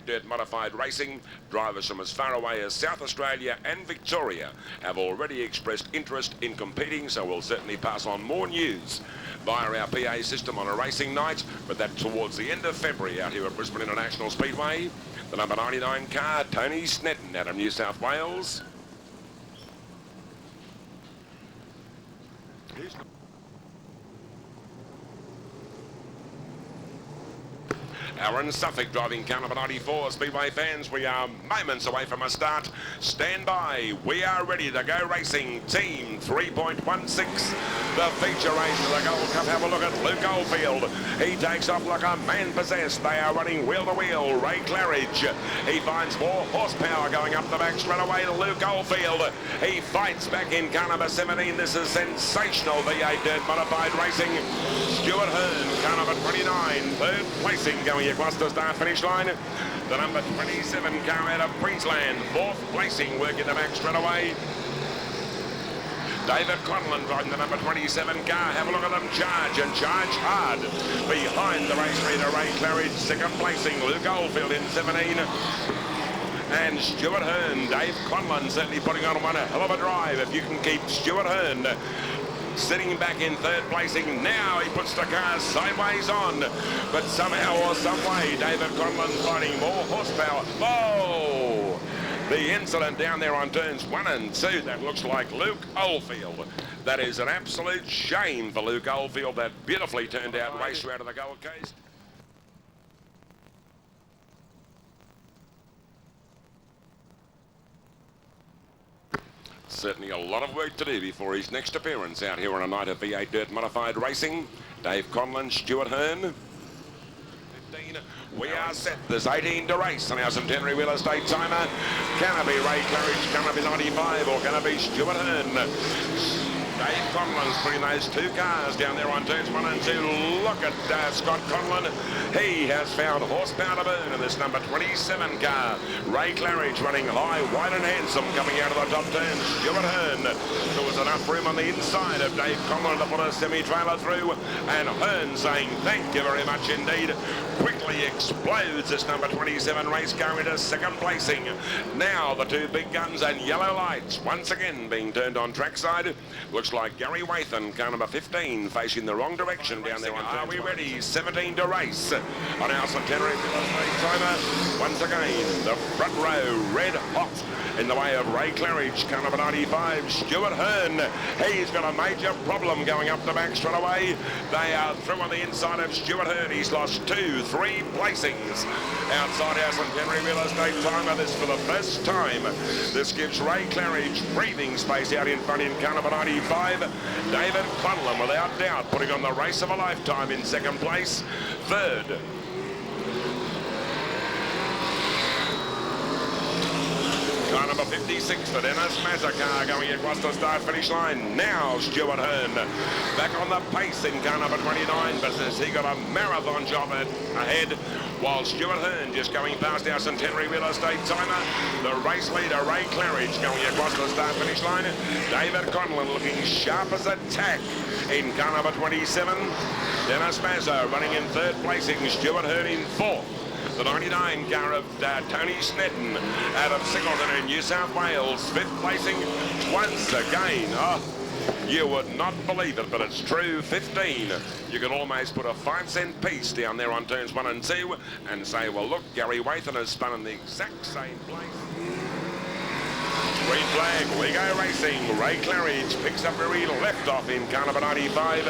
Dirt Modified Racing. Drivers from as far away as South Australia and Victoria have already expressed interest in competing, so we'll certainly pass on more news via our PA system on a racing night, but that towards the end of February out here at Brisbane International Speedway. The number 99 car, Tony Snedden out of New South Wales. Aaron Suffolk driving car number 94. Speedway fans, we are moments away from a start. Stand by. We are ready to go racing. Team 3.16. The feature race of the Gold Cup. Have a look at Luke Oldfield. He takes off like a man possessed. They are running wheel to wheel. Ray Claridge. He finds more horsepower going up the back straight away to Luke Oldfield. He fights back in car number 17. This is sensational V8 Dirt Modified Racing. Stuart Hearn, car number 29. Third placing going across the start-finish line. The number 27 car out of Queensland. Fourth placing, working the back straight away. David Conlon driving the number 27 car. Have a look at them charge and charge hard. Behind the race leader, Ray Claridge. Second placing, Luke Oldfield in 17. And Stuart Hearn, Dave Conlon certainly putting on one hell of a drive. If you can keep Stuart Hearn sitting back in third placing. Now he puts the car sideways on, but somehow or some way David Conlon finding more horsepower. Oh, the incident down there on turns 1 and 2, that looks like Luke Oldfield. That is an absolute shame for Luke Oldfield. That beautifully turned out race out of the Gold Coast. Certainly a lot of work to do before his next appearance out here on a night of V8 Dirt Modified Racing. Dave Conlon, Stuart Hearn. 15. We are set. There's 18 to race on our Centenary Real Estate timer. Can it be Ray Claridge? Can it be 95? Or can it be Stuart Hearn? Dave Conlon's putting those two cars down there on turns 1 and 2. Look at Scott Conlon. He has found horsepower to burn in this number 27 car. Ray Claridge running high, wide and handsome coming out of the top turn. Stuart Hearn. There was enough room on the inside of Dave Conlon to put a semi-trailer through. And Hearn saying thank you very much indeed. Quickly explodes this number 27 race car into second placing. Now the two big guns and yellow lights once again being turned on trackside. Looks like Gary Wathan, car number 15, facing the wrong direction down there on turn. Are we ready? 17 to race on our Centenary timer. Once again, the front row red hot in the way of Ray Claridge, car number 95, Stuart Hearn. He's got a major problem going up the back straight away. They are through on the inside of Stuart Hearn. He's lost 2, 3 placings outside our Centenary Real Estate timer. This for the first time. This gives Ray Claridge breathing space out in front in car number 95. David Conlon, without doubt, putting on the race of a lifetime in second place. Third, car number 56, the Dennis Mazza car going across the start-finish line. Now Stuart Hearn back on the pace in car number 29, but has he got a marathon job ahead, while Stuart Hearn just going past our Centenary Real Estate timer. The race leader, Ray Claridge, going across the start-finish line. David Conlon looking sharp as a tack in car number 27. Dennis Mazza running in third placing, Stuart Hearn in fourth. The 99 car of Tony Snedden out of Singleton in New South Wales, fifth placing once again. Oh, you would not believe it, but it's true. 15. You can almost put a 5-cent piece down there on turns 1 and 2 and say, well, look, Gary Wathan has spun in the exact same place. Green flag, we go racing. Ray Claridge picks up where he left off in car number 95.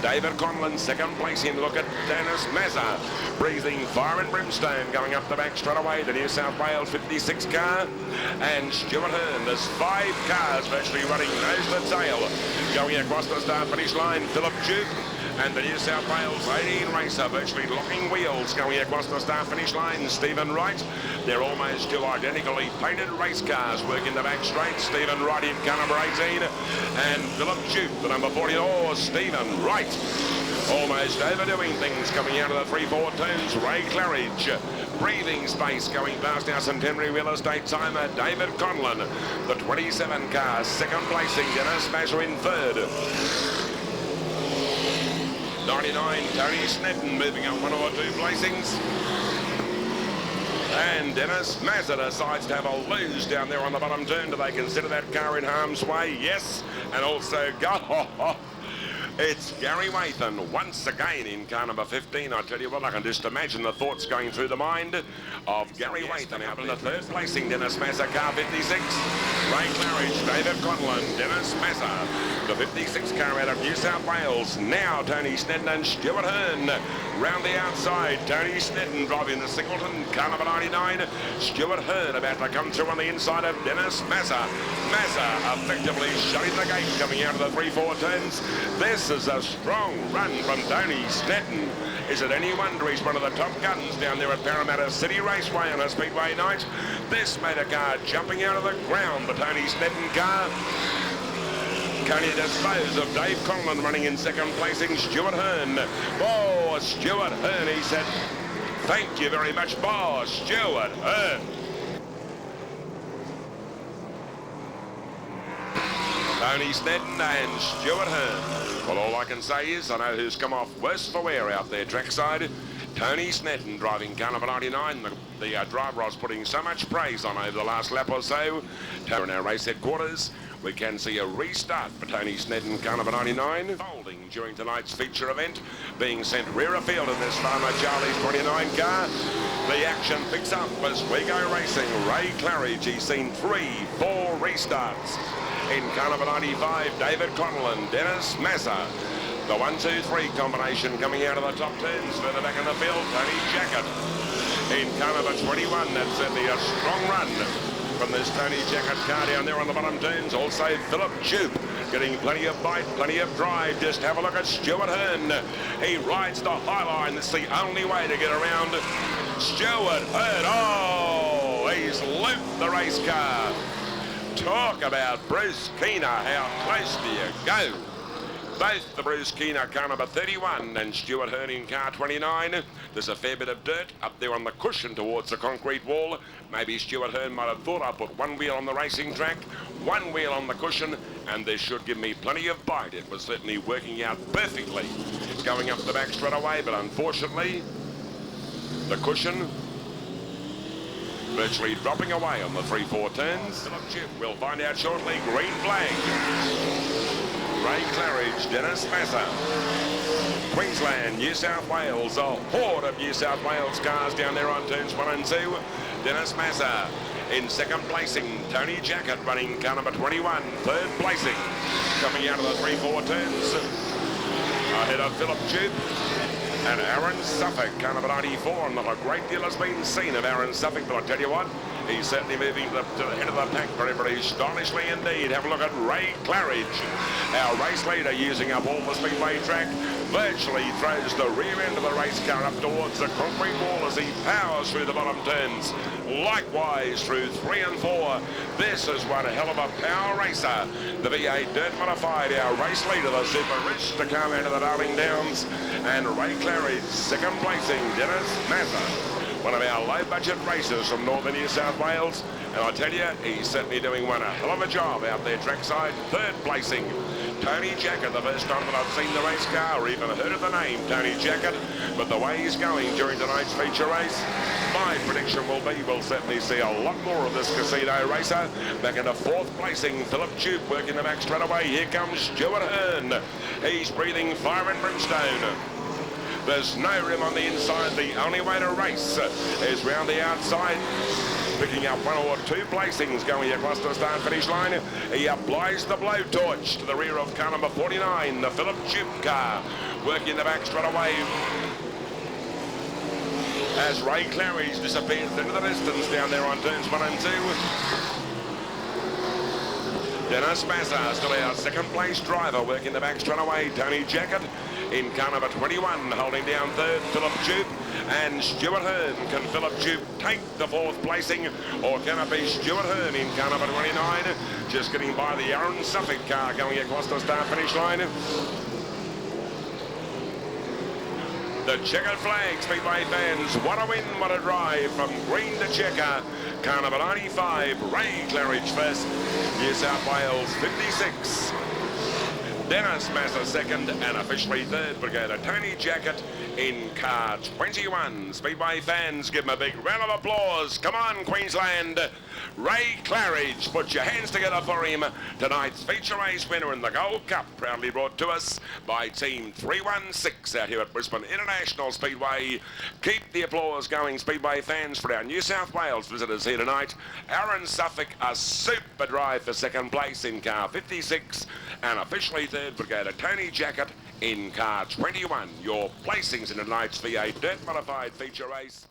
David Conlon, second place in. Look at Dennis Mazza, breathing fire and brimstone, going up the back straight away. The New South Wales 56 car. And Stuart Hearn, there's 5 cars virtually running nose to tail, going across the start-finish line. Philip Duke and the New South Wales 18 racer virtually locking wheels going across the start-finish line. Stephen Wright, they're almost two identically painted race cars working the back straight. Stephen Wright in car number 18 and Philip Duke, the number 40. Oh, Stephen Wright almost overdoing things coming out of the 3-4 turns. Ray Claridge, breathing space going past our Centenary Real Estate timer. David Conlon, the 27 car, second placing. Dennis Mazza in third. 99, Tony Snedden moving up 1 or 2 placings. And Dennis Mazza decides to have a lose down there on the bottom turn. Do they consider that car in harm's way? Yes. And also go. It's Gary Wathan once again in car number 15. I tell you what, I can just imagine the thoughts going through the mind of Gary Wathan. Out in the third placing, Dennis Mazza, car 56. Ray Claridge, David Conlon, Dennis Mazza. The 56 car out of New South Wales. Now Tony Snedden and Stuart Hearn. Round the outside, Tony Snedden driving the Singleton, car number 99. Stuart Hearn about to come through on the inside of Dennis Mazza. Mazza effectively shutting the gate coming out of the 3-4 turns. This is a strong run from Tony Snedden. Is it any wonder he's one of the top guns down there at Parramatta City Raceway on a speedway night? This made a car jumping out of the ground, the Tony Snedden car. Can you dispose of Dave Conlon running in second placing? Stuart Hearn. Oh, Stuart Hearn, he said, thank you very much, boss, Stuart Hearn. Tony Snedden and Stuart Hearn. Well, all I can say is I know who's come off worse for wear out there trackside. Tony Snedden driving car number 99. The driver I was putting so much praise on over the last lap or so. In our race headquarters, we can see a restart for Tony Snedden, car number 99. Folding during tonight's feature event, being sent rear afield in this Farmer Charlie's 29 car. The action picks up as we go racing. Ray Claridge, he's seen 3-4 restarts. In car number 95, David Conlon, Dennis Mazza. The 1-2-3 combination coming out of the top turns. Further back in the field, Tony Jackett. In car number 21, that's certainly a strong run from this Tony Jackett car down there on the bottom turns. Also Philip Jupe getting plenty of bite, plenty of drive. Just have a look at Stuart Hearn. He rides the high line. That's the only way to get around Stuart Hearn. Oh, he's looped the race car. Talk about Bruce Keener. How close do you go? Both the Bruce Keener car number 31 and Stuart Hearn in car 29. There's a fair bit of dirt up there on the cushion towards the concrete wall. Maybe Stuart Hearn might have thought I'd put one wheel on the racing track, one wheel on the cushion, and this should give me plenty of bite. It was certainly working out perfectly. It's going up the back straight away, but unfortunately, the cushion virtually dropping away on the 3-4 turns. We'll find out shortly. Green flag. Ray Claridge, Dennis Mazza. Queensland, New South Wales, a horde of New South Wales cars down there on turns 1 and 2. Dennis Mazza in second placing. Tony Jackett running car number 21. Third placing. Coming out of the 3-4 turns. Ahead of Philip Jupe and Aaron Suffolk, car number 94. Not a great deal has been seen of Aaron Suffolk, but I tell you what, he's certainly moving to the head of the pack very, very stylishly indeed. Have a look at Ray Claridge, our race leader, using up all the speedway track. Virtually throws the rear end of the race car up towards the concrete wall as he powers through the bottom turns. Likewise through 3 and 4. This is one hell of a power racer. The V8 Dirt Modified, our race leader, the Super Rich, to come out of the Darling Downs. And Ray Claridge, second placing, Dennis Mazza. One of our low-budget racers from northern New South Wales. And I tell you, he's certainly doing one a hell of a job out there trackside. Third placing, Tony Jackett. The first time that I've seen the race car or even heard of the name, Tony Jackett. But the way he's going during tonight's feature race, my prediction will be we'll certainly see a lot more of this casino racer. Back into fourth placing, Philip Jupe working the back straight away. Here comes Stuart Hearn. He's breathing fire and brimstone. There's no room on the inside. The only way to race is round the outside. Picking up 1 or 2 placings going across the start finish line. He applies the blowtorch to the rear of car number 49, the Philip Jupe car. Working the back straight away as Ray Claridge disappears into the distance down there on turns 1 and 2. Dennis Mazza, still our second place driver, working the back straight away. Tony Jackett in car number 21, holding down third, Philip Jupe and Stuart Hearn. Can Philip Jupe take the fourth placing, or can it be Stuart Hearn in car number 29? Just getting by the Aaron Suffolk car going across the start finish line. The checkered flag, speedway fans. What a win, what a drive from green to checker. Car number 95, Ray Claridge first. New South Wales 56. Dennis Massa second, and officially third, Brigadier Tony Jacket in car 21. Speedway fans, give him a big round of applause. Come on, Queensland. Ray Claridge, put your hands together for him. Tonight's feature race winner in the Gold Cup, proudly brought to us by Team 316 out here at Brisbane International Speedway. Keep the applause going, Speedway fans, for our New South Wales visitors here tonight. Aaron Suffolk, a super drive for second place in car 56, and officially third, Brigadier Tony Jacket in car 21. Your placings in tonight's V8 Dirt Modified feature race.